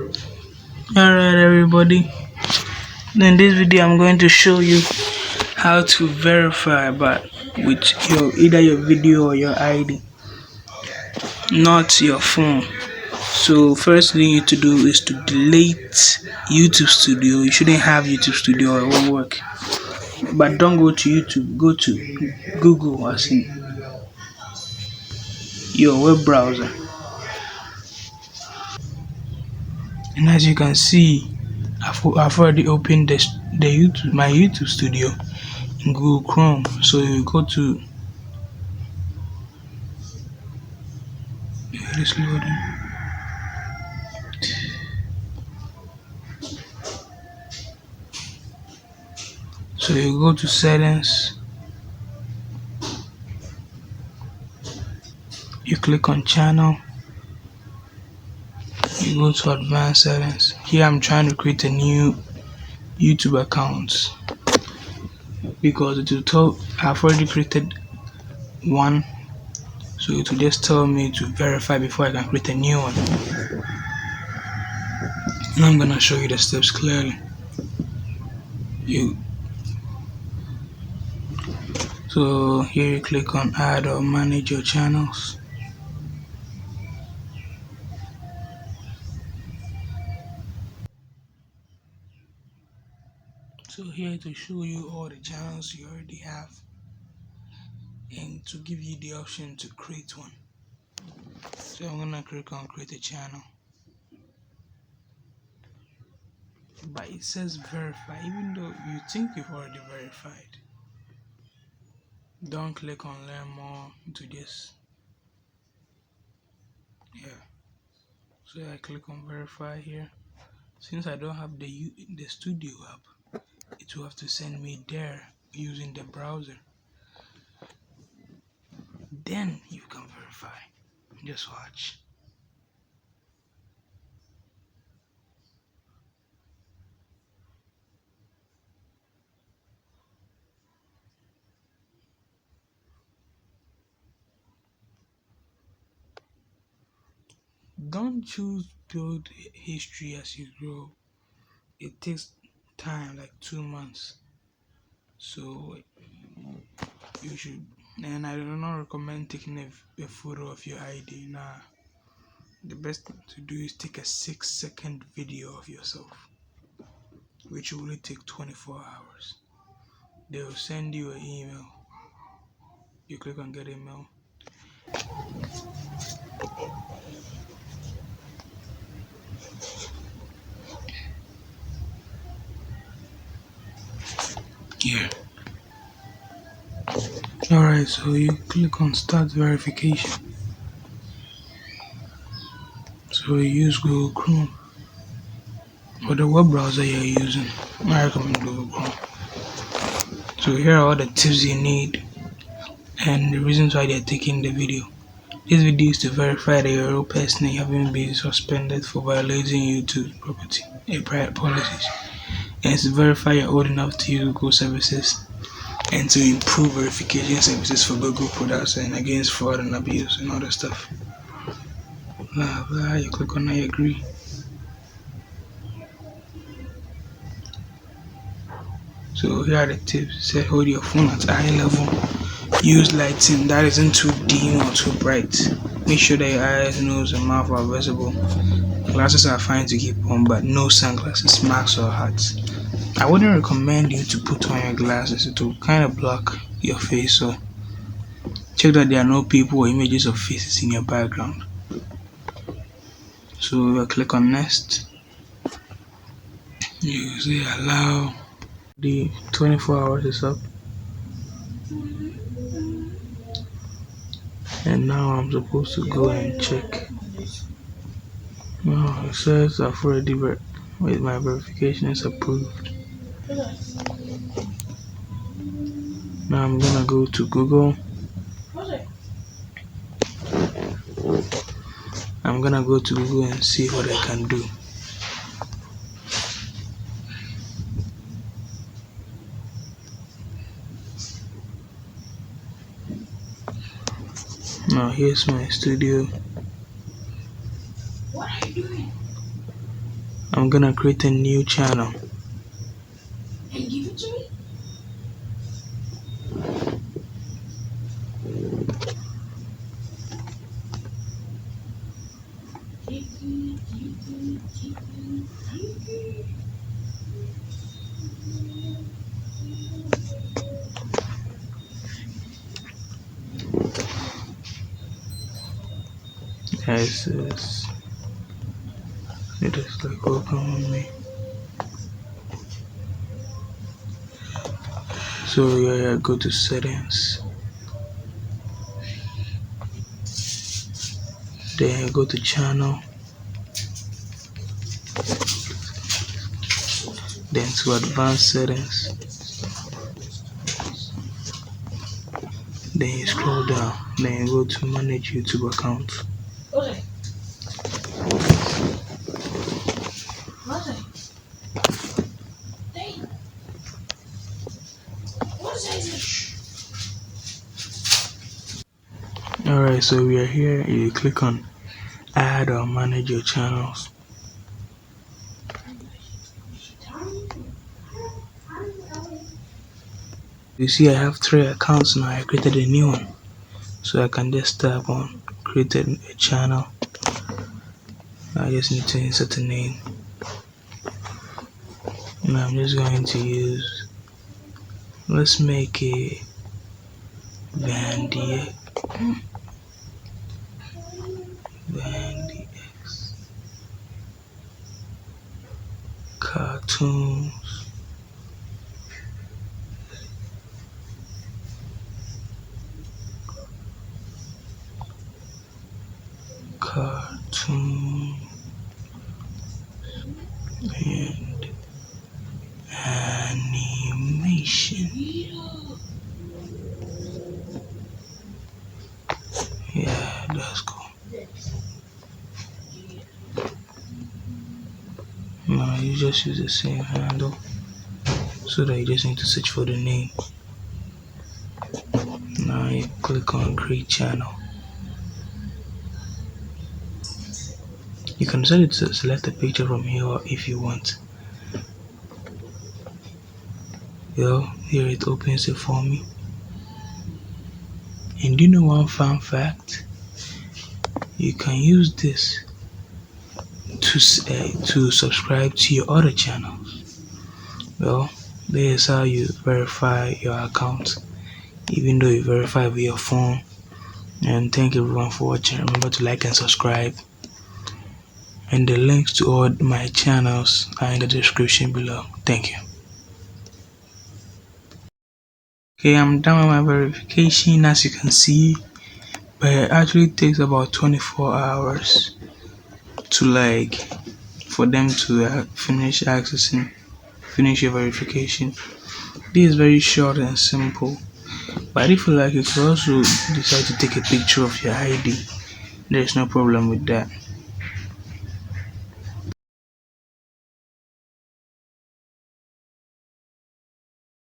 Alright everybody, in this video I'm going to show you how to verify but with either your video or your ID, not your phone. So first thing you need to do is to delete YouTube Studio. You shouldn't have YouTube Studio or it won't work. But don't go to YouTube, go to Google as in your web browser. And as you can see, I've already opened my YouTube Studio in Google Chrome. So you go to this loading. So you go to settings, you click on channel, you go to advanced settings. Here I'm trying to create a new YouTube account because it will tell I've already created one, so it will just tell me to verify before I can create a new one. And I'm gonna show you the steps clearly. So here you click on add or manage your channels. So here to show you all the channels you already have and to give you the option to create one. So I'm gonna click on create a channel. But it says verify, even though you think you've already verified. Don't click on learn more to this. Yeah. So I click on verify here. Since I don't have the studio app, it will have to send me there using the browser. Then you can verify. Just watch. Don't choose build history as you grow. It takes time, like 2 months. So you should, and I do not recommend taking a photo of your ID. Nah, the best thing to do is take a 6-second video of yourself, which will only take 24 hours. They will send you an email. You click on get email. Here. Alright, so you click on start verification. So you use Google Chrome or the web browser you're using. I recommend Google Chrome. So here are all the tips you need and the reasons why they're taking the video. This video is to verify that you're a real person and you haven't been suspended for violating YouTube property and private policies. And it's to verify you're old enough to use Google services and to improve verification services for Google products and against fraud and abuse and other stuff. Blah blah, you click on I agree. So here are the tips. Say hold your phone at eye level. Use lighting that isn't too dim or too bright. Make sure that your eyes, nose and mouth are visible. Glasses are fine to keep on, but no sunglasses, masks or hats. I wouldn't recommend you to put on your glasses. It will kind of block your face, so check that there are no people or images of faces in your background. So we'll click on next. You say allow. The 24 hours is up. And now I'm supposed to go and check. It says I've already my verification is approved. Now I'm gonna go to Google. I'm gonna go to Google and see what I can do. Now here's my studio. What are you doing? I'm gonna create a new channel. And give it to me? Yes, it is like open with me. So yeah, go to settings, then go to channel, then to advanced settings, then you scroll down, then you go to manage YouTube account. Okay. What is it? Alright, so we are here. You click on add or manage your channels. You see I have 3 accounts now. I created a new one, so I can just tap on created a channel. I just need to insert a name. Now I'm just going to use, let's make a Vandy X cartoons. Cartoon and animation. Yeah, that's cool. Now you just use the same handle, so that you just need to search for the name. Now you click on create channel. You can decide to select a picture from here if you want. Here it opens it for me. And do you know one fun fact? You can use this to subscribe to your other channels. Well, this is how you verify your account, even though you verify with your phone. And thank everyone for watching. Remember to like and subscribe. And the links to all my channels are in the description below. Thank you. Okay, I'm done with my verification, as you can see, but it actually takes about 24 hours to for them to finish your verification. This is very short and simple, but if you like, you could also decide to take a picture of your ID. There's no problem with that.